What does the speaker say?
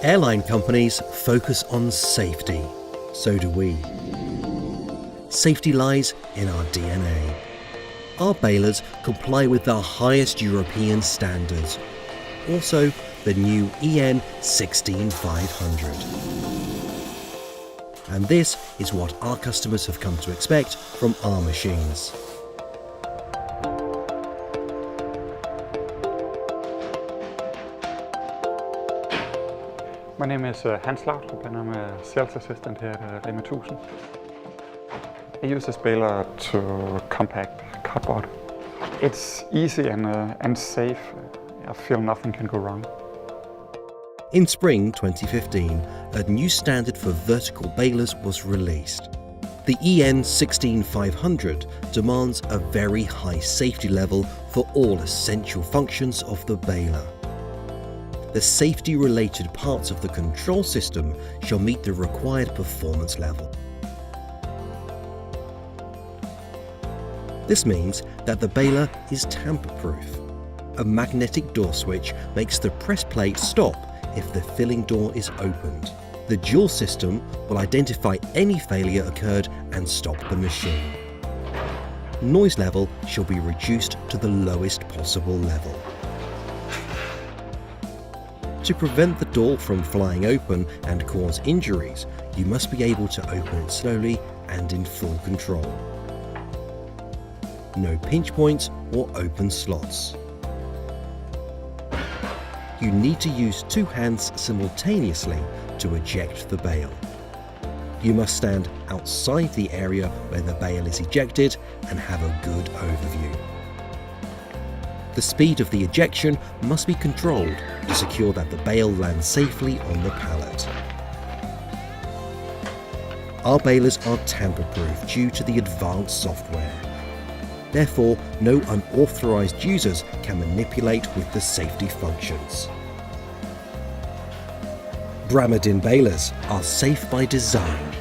Airline companies focus on safety. So do we. Safety lies in our DNA. Our balers comply with the highest European standards. Also, the new EN 16500. And this is what our customers have come to expect from our machines. My name is Hans Lautrup and I'm a sales assistant here at Rema 1000. I use this baler to compact cardboard. It's easy and safe. I feel nothing can go wrong. In spring 2015, a new standard for vertical balers was released. The EN 16500 demands a very high safety level for all essential functions of the baler. The safety-related parts of the control system shall meet the required performance level. This means that the baler is tamper-proof. A magnetic door switch makes the press plate stop if the filling door is opened. The dual system will identify any failure occurred and stop the machine. Noise level shall be reduced to the lowest possible level. To prevent the door from flying open and cause injuries, you must be able to open it slowly and in full control. No pinch points or open slots. You need to use two hands simultaneously to eject the bale. You must stand outside the area where the bale is ejected and have a good overview. The speed of the ejection must be controlled to secure that the bale lands safely on the pallet. Our balers are tamper-proof due to the advanced software. Therefore, no unauthorized users can manipulate with the safety functions. Bramadin balers are safe by design.